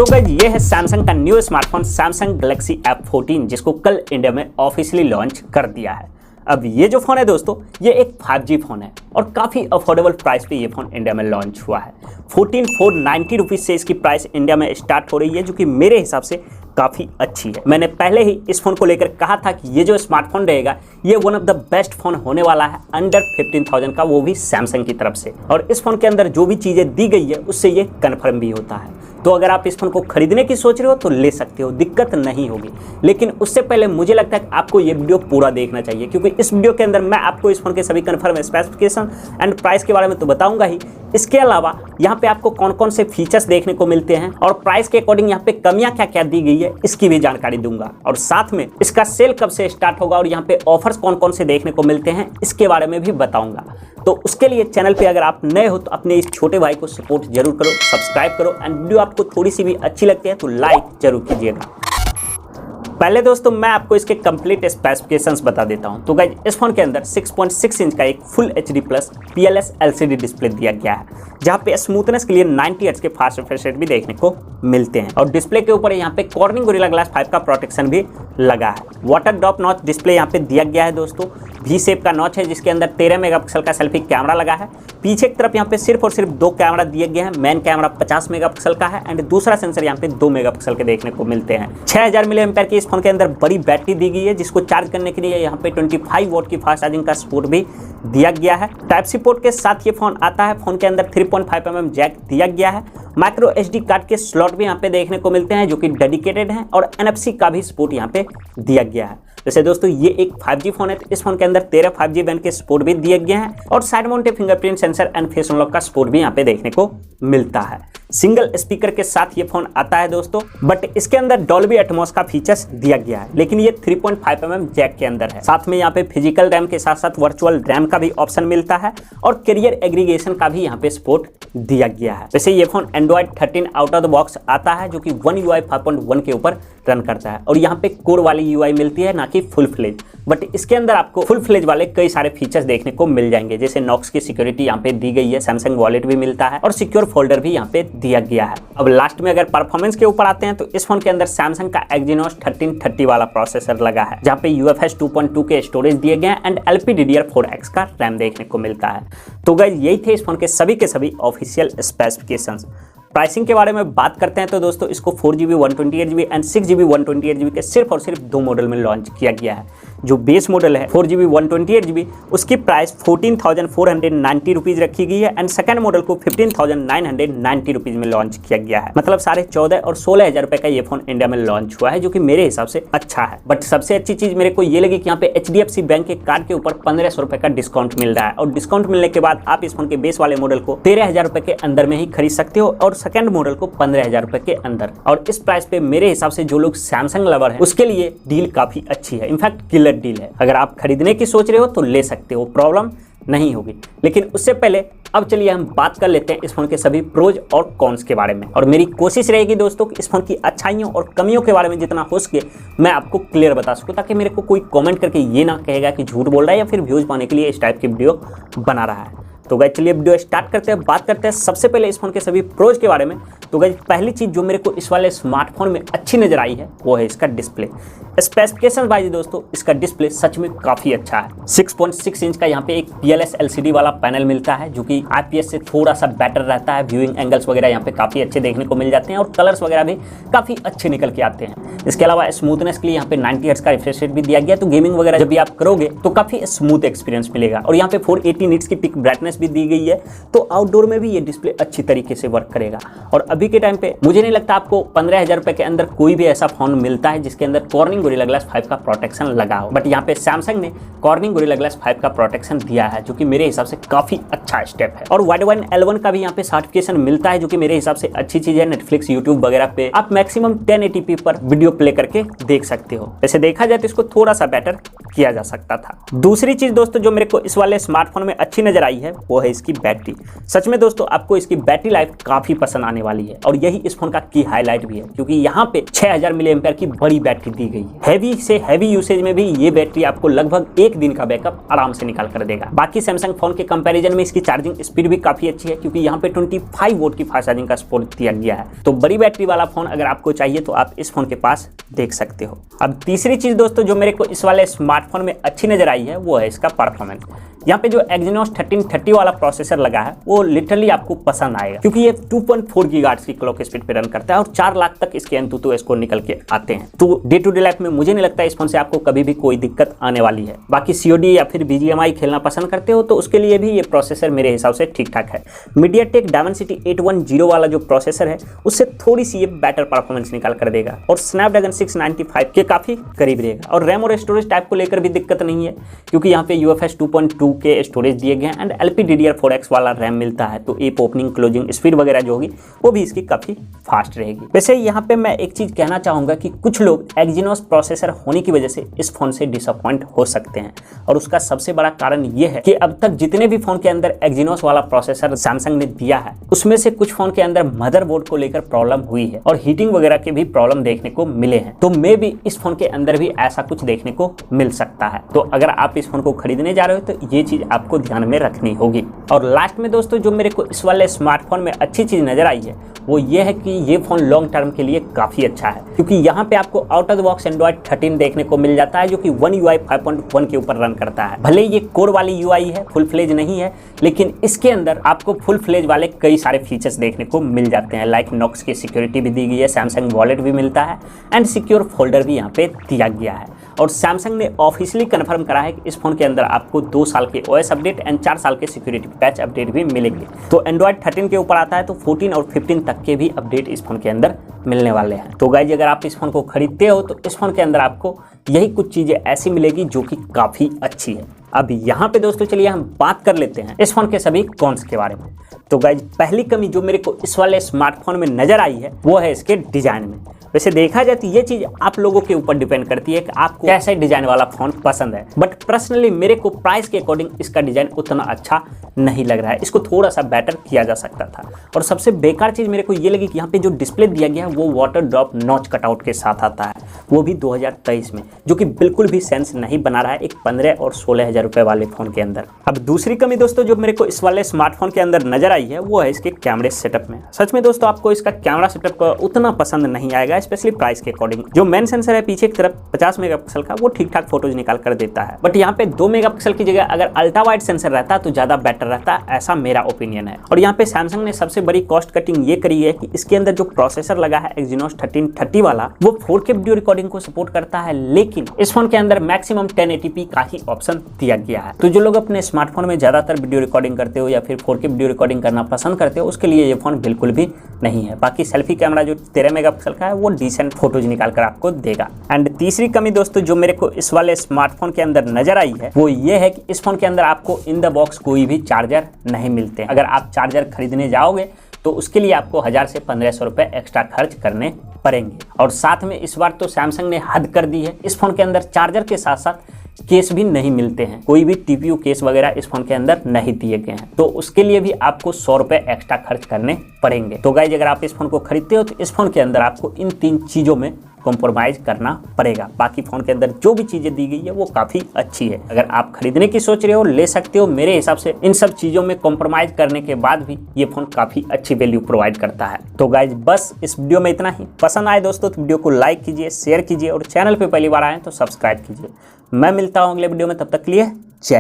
So guys ये है Samsung का new smartphone Samsung Galaxy F14 जिसको कल इंडिया में ऑफिशियली लॉन्च कर दिया है। अब ये जो फ़ोन है दोस्तों ये एक 5G फ़ोन है और काफ़ी अफोर्डेबल प्राइस पे ये फ़ोन इंडिया में लॉन्च हुआ है। 14,490 रुपीज़ से इसकी प्राइस इंडिया में स्टार्ट हो रही है जो कि मेरे हिसाब से काफ़ी अच्छी है। मैंने पहले ही इस फ़ोन को लेकर कहा था कि ये जो स्मार्टफोन रहेगा ये one of the best phone होने वाला है अंडर 15,000 का, वो भी सैमसंग की तरफ से। और इस फ़ोन के अंदर जो भी चीज़ें दी गई है उससे ये कन्फर्म भी होता है। तो अगर आप इस फ़ोन को खरीदने की सोच रहे हो तो ले सकते हो, दिक्कत नहीं होगी। लेकिन उससे पहले मुझे लगता है कि आपको ये वीडियो पूरा देखना चाहिए क्योंकि इस वीडियो के अंदर मैं आपको इस फ़ोन के सभी कन्फर्म स्पेसिफिकेशन एंड प्राइस के बारे में तो बताऊंगा ही, इसके अलावा यहाँ पे आपको कौन कौन से फीचर्स देखने को मिलते हैं और प्राइस के अकॉर्डिंग यहाँ पे कमियां क्या क्या दी गई है इसकी भी जानकारी दूंगा। और साथ में इसका सेल कब से स्टार्ट होगा और यहाँ पे ऑफर्स कौन कौन से देखने को मिलते हैं इसके बारे में भी बताऊंगा। तो उसके लिए चैनल पे अगर आप नए हो तो अपने इस छोटे भाई को सपोर्ट जरूर करो, सब्सक्राइब करो एंड वीडियो आपको थोड़ी सी भी अच्छी लगती है तो लाइक जरूर कीजिएगा। पहले दोस्तों मैं आपको इसके कंप्लीट स्पेसिफिकेशंस बता देता हूं। तो गाइस इस फोन के अंदर 6.6 इंच का एक full HD plus PLS LCD display दिया गया है जहां पे स्मूथनेस के लिए 90 हर्ट्ज के फास्ट रिफ्रेश रेट भी देखने को मिलते हैं। और डिस्प्ले के ऊपर यहां पे कॉर्निंग गोरिल्ला ग्लास 5 का प्रोटेक्शन भी लगा है। वाटर ड्रॉप नॉच डिस्प्ले यहां पे दिया गया है दोस्तों। V शेप का नॉच है जिसके अंदर 13 मेगापिक्सल का सेल्फी कैमरा लगा है। पीछे की तरफ यहाँ पे सिर्फ और सिर्फ 2 कैमरा दिए गए हैं। मेन कैमरा 50 मेगापिक्सल का है एंड दूसरा सेंसर यहाँ पे 2 मेगापिक्सल के देखने को मिलते हैं। 6000 mAh की इस फोन के अंदर बड़ी बैटरी दी गई है जिसको चार्ज करने के लिए यहाँ पे 25 वॉट की फास्ट चार्जिंग का सपोर्ट भी दिया गया है। टाइप सी पोर्ट के साथ ये फोन आता है। फोन के अंदर 3.5 mm जैक दिया गया है। माइक्रो SD कार्ड के स्लॉट भी यहाँ पे देखने को मिलते हैं जो कि डेडिकेटेड हैं और NFC का भी सपोर्ट यहाँ पे दिया गया है। जैसे दोस्तों ये एक 5G फोन है तो इस फोन के अंदर 13 5G बैंड के सपोर्ट भी दिए गए हैं और side mounted fingerprint sensor and face unlock का सपोर्ट भी यहाँ पे देखने को मिलता है। सिंगल स्पीकर के साथ ये फोन आता है दोस्तों, बट इसके अंदर डॉल्बी एटमॉस का फीचर्स दिया गया है लेकिन ये 3.5 mm जैक के अंदर है। साथ में यहाँ पे फिजिकल रैम के साथ साथ वर्चुअल रैम का भी ऑप्शन मिलता है और कैरियर एग्रीगेशन का भी यहाँ पे सपोर्ट दिया गया है। वैसे ये phone Android 13 out of the box आता है जो कि One UI 5.1 के ऊपर रन करता है और यहाँ पे कोर वाली UI मिलती है ना कि फुल फ्लेज। बट इसके अंदर आपको फुल फ्लेज वाले कई सारे फीचर्स देखने को मिल जाएंगे जैसे नॉक्स की सिक्योरिटी यहाँ पे दी गई है, सैमसंग वॉलेट भी मिलता है और सिक्योर फोल्डर भी यहाँ पे दिया गया है। अब लास्ट में अगर परफॉर्मेंस के ऊपर आते हैं तो इस फोन के अंदर सैमसंग का Exynos 1330 वाला प्रोसेसर लगा है जहाँ पे UFS 2.2 के स्टोरेज दिए गए हैं एंड LPDDR4X का रैम देखने को मिलता है। तो गाइस यही थे इस फोन के सभी ऑफिशियल स्पेसिफिकेशंस। प्राइसिंग के बारे में बात करते हैं तो दोस्तों इसको 4GB 128GB and 6GB 128GB के सिर्फ और सिर्फ 2 मॉडल में लॉन्च किया गया है। जो बेस मॉडल है 4GB 128GB उसकी प्राइस 14,490 रुपीज़ रखी गई है एंड सेकंड मॉडल को 15,990 रुपीज़ में लॉन्च किया गया है। मतलब 14,500 और 16,000 रुपये का ये फोन इंडिया में लॉन्च हुआ है जो कि मेरे हिसाब से अच्छा है। बट सबसे अच्छी चीज़ मेरे को ये लगी कि यहाँ पे HDFC बैंक के कार्ड के ऊपर 1,500 रुपये का डिस्काउंट मिल रहा है और डिस्काउंट मिलने के बाद आप इस फोन के बेस वाले मॉडल को 13,000 रुपये के अंदर में ही खरीद सकते हो और सेकंड मॉडल को 15,000 रुपए के अंदर। और इस प्राइस पे मेरे हिसाब से जो लोग सैमसंग लवर हैं उसके लिए डील काफी अच्छी है, इनफैक्ट किलर डील है। अगर आप खरीदने की सोच रहे हो तो ले सकते हो, प्रॉब्लम नहीं होगी। लेकिन उससे पहले अब चलिए हम बात कर लेते हैं इस फोन के सभी प्रोज और कॉन्स के बारे में और मेरी कोशिश रहेगी दोस्तों कि इस फोन की अच्छाइयों और कमियों के बारे में जितना हो सके मैं आपको क्लियर बता सकूं ताकि मेरे को कोई कमेंट करके ये ना कहेगा कि झूठ बोल रहा है या फिर व्यूज पाने के लिए इस टाइप की वीडियो बना रहा है। तो गाइस चलिए वीडियो स्टार्ट करते हैं। बात करते हैं सबसे पहले इस फोन के सभी प्रोज के बारे में। तो गाइस पहली चीज जो मेरे को इस वाले स्मार्टफोन में अच्छी नजर आई है वो है इसका डिस्प्ले। स्पेसिफिकेशन वाइज दोस्तों इसका डिस्प्ले सच में काफी अच्छा है। 6.6 इंच का यहाँ पे एक PLS LCD वाला पैनल मिलता है जो कि IPS से थोड़ा सा बेटर रहता है। व्यूइंग एंगल्स वगैरह यहाँ पे काफी अच्छे देखने को मिल जाते हैं और कलर्स वगैरह भी काफी अच्छे निकल के आते हैं। इसके अलावा स्मूथनेस के लिए यहाँ पे 90 हर्ट्ज का रिफ्रेश रेट भी दिया गया तो गेमिंग वगैरह जब भी आप करोगे तो काफी स्मूथ एक्सपीरियंस मिलेगा। और यहाँ पे 480 निट्स की पिक ब्राइटनेस भी दी गई है तो आउटडोर में भी ये डिस्प्ले अच्छी तरीके से वर्क करेगा। और अभी के टाइम पे मुझे नहीं लगता आपको 15,000 रुपए के अंदर कोई भी ऐसा फोन मिलता है जिसके अंदर कॉर्निंग गोरिल्ला ग्लास 5 का प्रोटेक्शन लगा हो। बट यहाँ पे सैमसंग ने कॉर्निंग गोरिल्ला ग्लास 5 का प्रोटेक्शन दिया है जो कि मेरे हिसाब से काफी अच्छा स्टेप है। और वाइड वन L1 का भी यहाँ पे सर्टिफिकेशन मिलता है जो कि मेरे हिसाब से अच्छी चीज है। नेटफ्लिक्स, यूट्यूब वगैरह पे आप मैक्सिमम 1080p पर वीडियो प्ले करके देख सकते हो। वैसे देखा जाए तो इसको थोड़ा सा बेटर किया जा सकता था। दूसरी चीज दोस्तों जो मेरे को इस वाले स्मार्टफोन में अच्छी नजर आई है वो है इसकी बैटरी। सच में दोस्तों आपको इसकी बैटरी लाइफ काफी पसंद आने वाली है और यही इस फोन का की हाईलाइट भी है क्योंकि यहाँ पे 6,000 mAh की बड़ी बैटरी दी गई हैवी से हैवी यूसेज में भी ये बैटरी आपको लगभग 1 दिन का बैकअप आराम से निकाल कर देगा। बाकी सैमसंग फोन के कंपैरिजन में इसकी चार्जिंग स्पीड भी काफी अच्छी है, क्योंकि यहाँ पे 25 वोल्ट की फास्ट चार्जिंग का सपोर्ट दिया गया है। तो बड़ी बैटरी वाला फोन अगर आपको चाहिए तो आप इस फोन के पास देख सकते हो। अब तीसरी चीज दोस्तों जो मेरे को इस वाले स्मार्टफोन में अच्छी नजर आई है वो है इसका परफॉर्मेंस। यहाँ पे जो Exynos 1330 वाला प्रोसेसर लगा है वो लिटरली आपको पसंद आएगा, क्योंकि ये 2.4 गीगाहर्ट्ज की क्लॉक स्पीड पे रन करता है और 4 लाख तक इसके AnTuTu स्कोर निकल के आते हैं। तो डे टू डे लाइफ में मुझे नहीं लगता इस फोन से आपको कभी भी कोई दिक्कत आने वाली है। बाकी COD या फिर BGMI खेलना पसंद करते हो तो उसके लिए भी ये प्रोसेसर मेरे हिसाब से ठीक ठाक है। MediaTek Dimensity 810 वाला जो प्रोसेसर है उससे थोड़ी सी ये बेटर परफॉर्मेंस निकाल कर देगा और Snapdragon 695 के काफी करीब रहेगा। और रैम और स्टोरेज टाइप को लेकर भी दिक्कत नहीं है, क्योंकि यहाँ पे UFS 2.2 के स्टोरेज दिए गए हैं एंड LPDDR4X वाला रैम मिलता है। तो ऐप ओपनिंग क्लोजिंग स्पीड वगैरह जो होगी वो भी इसकी काफी फास्ट रहेगी। वैसे यहाँ पे मैं एक चीज कहना चाहूंगा कि कुछ लोग Exynos प्रोसेसर होने की वजह से इस फोन से डिसअपॉइंट हो सकते हैं, और उसका सबसे बड़ा कारण ये है कि अब तक जितने भी फोन के अंदर Exynos वाला प्रोसेसर सैमसंग ने दिया है उसमें से कुछ फोन के अंदर मदरबोर्ड को लेकर प्रॉब्लम हुई है और हीटिंग वगैरह के भी प्रॉब्लम देखने को मिले हैं। तो मे भी इस फोन के अंदर भी ऐसा कुछ देखने को मिल सकता है। तो अगर आप इस फोन को खरीदने जा रहे हो तो ये चीज आपको ध्यान में रखनी होगी। और लास्ट में दोस्तों जो मेरे को इस वाले स्मार्टफोन में अच्छी चीज नजर आई है वो ये है कि ये फोन लॉन्ग टर्म के लिए काफी अच्छा है, क्योंकि यहाँ पे आपको out of the box Android 13 देखने को मिल जाता है जो कि One UI 5.1 के ऊपर रन करता है। भले ये कोर वाली UI है, फुल फ्लेज नहीं है, लेकिन इसके अंदर आपको फुल फ्लेज वाले कई सारे फीचर्स देखने को मिल जाते हैं। लाइक नॉक्स की सिक्योरिटी भी दी गई है, सैमसंग वॉलेट भी मिलता है एंड सिक्योर फोल्डर भी यहाँ पे दिया गया है। और सैमसंग ने ऑफिशियली कंफर्म करा है कि इस फोन के अंदर आपको 2 साल के OS अपडेट एंड 4 साल के सिक्योरिटी पैच अपडेट भी मिलेंगे। तो Android 13 के ऊपर आता है तो 14 और 15 तक के भी अपडेट इस फोन के अंदर मिलने वाले हैं। तो गाइज अगर आप इस फोन को खरीदते हो तो इस फोन के अंदर आपको यही कुछ चीजें ऐसी मिलेगी जो कि काफी अच्छी है। अब यहाँ पे दोस्तों चलिए हम बात कर लेते हैं इस फोन के सभी कॉन्स के बारे में। तो गाइज पहली कमी जो मेरे को इस वाले स्मार्टफोन में नजर आई है वो है इसके डिजाइन में। वैसे देखा जाए तो ये चीज आप लोगों के ऊपर डिपेंड करती है कि आपको कैसा डिजाइन वाला फोन पसंद है, बट पर्सनली मेरे को प्राइस के अकॉर्डिंग इसका डिजाइन उतना अच्छा नहीं लग रहा है। इसको थोड़ा सा बेटर किया जा सकता था। और सबसे बेकार चीज मेरे को ये लगी कि यहाँ पे जो डिस्प्ले दिया गया है वो वाटर ड्रॉप नॉच कटआउट के साथ आता है, वो भी 2023 में, जो कि बिल्कुल भी सेंस नहीं बना रहा है एक 15 और 16 हजार रुपए वाले फोन के अंदर। अब दूसरी कमी दोस्तों जो मेरे को इस वाले स्मार्टफोन के अंदर नजर आई है वो है इसके कैमरे सेटअप में। सच में दोस्तों आपको इसका कैमरा सेटअप उतना पसंद नहीं आएगा, स्पेशली प्राइस के अकॉर्डिंग। जो मेन सेंसर है पीछे की तरफ 50 मेगापिक्सल का, वो ठीक ठाक फोटोज निकाल कर देता है, बट यहाँ पे 2 मेगापिक्सल की जगह अगर अल्ट्रा वाइड सेंसर रहता तो ज्यादा बेटर रहता, ऐसा मेरा ओपिनियन है। और यहाँ पे सैमसंग ने सबसे बड़ी कॉस्ट कटिंग ये करी है कि इसके अंदर जो प्रोसेसर लगा है Exynos 1330 वाला वो 4K वीडियो रिकॉर्डिंग को सपोर्ट करता है, लेकिन इस फोन के अंदर मैक्सिमम 1080p का ही ऑप्शन दिया गया है। तो जो लोग अपने स्मार्टफोन में ज्यादातर वीडियो रिकॉर्डिंग करते हो या फिर 4K वीडियो रिकॉर्डिंग करना पसंद करते हो उसके लिए ये फोन बिल्कुल भी नहीं है। बाकी सेल्फी कैमरा जो 13 मेगापिक्सल का है वो डिसेंट फोटोज निकाल कर आपको देगा। एंड तीसरी कमी दोस्तों जो मेरे को इस वाले स्मार्टफोन के अंदर नजर आई है वो ये है कि इस फोन के अंदर आपको इन द बॉक्स कोई भी चार्जर नहीं मिलते। अगर आप चार्जर खरीदने जाओगे तो उसके लिए आपको 1000 से 1500 रुपए एक्स्ट्रा खर्च करने पड़ेंगे। और साथ में इस बार तो सैमसंग ने हद कर दी है, इस फोन के अंदर चार्जर के साथ साथ केस भी नहीं मिलते हैं। कोई भी TPU केस वगैरह इस फोन के अंदर नहीं दिए गए हैं, तो उसके लिए भी आपको 100 रुपए एक्स्ट्रा खर्च करने पड़ेंगे। तो गाइज अगर आप इस फोन को खरीदते हो तो इस फोन के अंदर आपको इन 3 चीजों में कॉम्प्रोमाइज करना पड़ेगा। बाकी फोन के अंदर जो भी चीजें दी गई है वो काफी अच्छी है। अगर आप खरीदने की सोच रहे हो ले सकते हो। मेरे हिसाब से इन सब चीजों में कॉम्प्रोमाइज करने के बाद भी ये फोन काफी अच्छी वैल्यू प्रोवाइड करता है। तो गाइज बस इस वीडियो में इतना ही। पसंद आए दोस्तों तो वीडियो को लाइक कीजिए, शेयर कीजिए और चैनल पे पहली बार आए तो सब्सक्राइब कीजिए। मैं मिलता हूँ अगले वीडियो में, तब तक के लिए जय हिंद।